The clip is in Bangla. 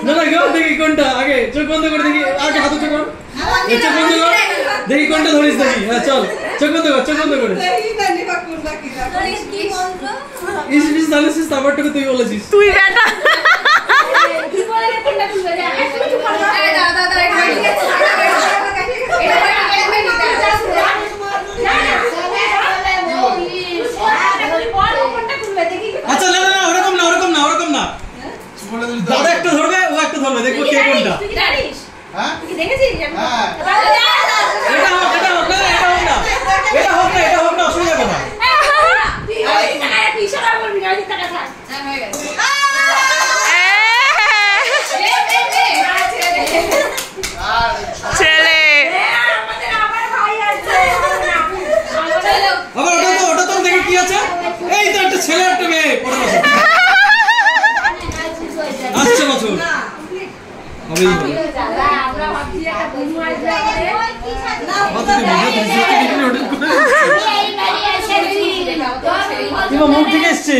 না না গাও দেখি কোনটা আগে চোখ বন্ধ করে দেখি আগে হাতে চোখ কর চোখ বন্ধ কর দেখি কোনটা ধরিস দেখি হ্যাঁ চল চোখ বন্ধ করে ইস জানিস তারপরটুকু তুই বলেছিস তুই বেটা আচ্ছা না না ওরকম না দাদা একটা ধরবে ও একটা ধরবে দেখো কে কোনটা হ্যাঁ দেখেছিস হ্যাঁ এটা হোক না অসুবিধা কোথায় ছেলে আবার ওটা তো দেখি কি আছে এই তো একটা ছেলে একটা মেয়ে পড়ে আসছে বছর হবেই হবে মুখ থেকে এসছে